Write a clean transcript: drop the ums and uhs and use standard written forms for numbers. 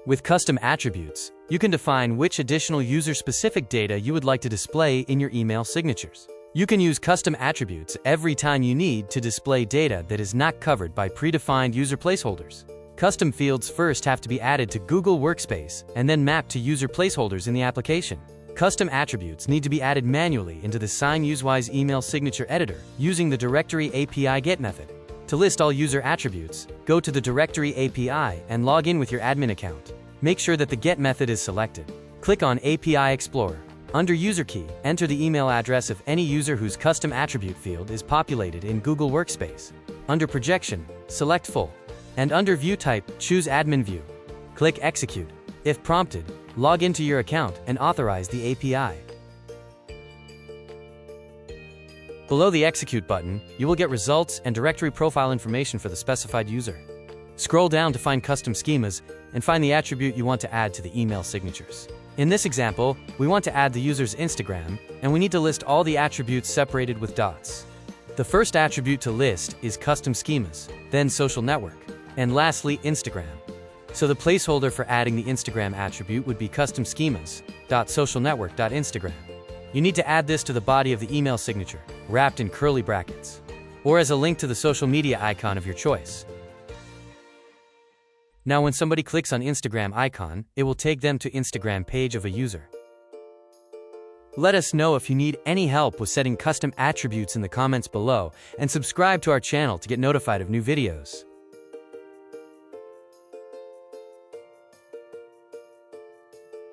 With custom attributes, you can define which additional user-specific data you would like to display in your email signatures. You can use custom attributes every time you need to display data that is not covered by predefined user placeholders. Custom fields first have to be added to Google Workspace and then mapped to user placeholders in the application. Custom attributes need to be added manually into the Sign.UseWise email signature editor using the directory API get method. To list all user attributes, go to the directory API and log in with your admin account. Make sure that the get method is selected. Click on API Explorer. Under User Key, enter the email address of any user whose custom attribute field is populated in Google Workspace. Under Projection, select Full. And under View Type, choose Admin View. Click Execute. If prompted, log into your account and authorize the API. Below the Execute button, you will get results and directory profile information for the specified user. Scroll down to find custom schemas and find the attribute you want to add to the email signatures. In this example, we want to add the user's Instagram, and we need to list all the attributes separated with dots. The first attribute to list is Custom Schemas, then Social Network, and lastly, Instagram. So the placeholder for adding the Instagram attribute would be Custom Schemas.socialnetwork.instagram. You need to add this to the body of the email signature, wrapped in curly brackets, or as a link to the social media icon of your choice. Now when somebody clicks on Instagram icon, it will take them to Instagram page of a user. Let us know if you need any help with setting custom attributes in the comments below, and subscribe to our channel to get notified of new videos.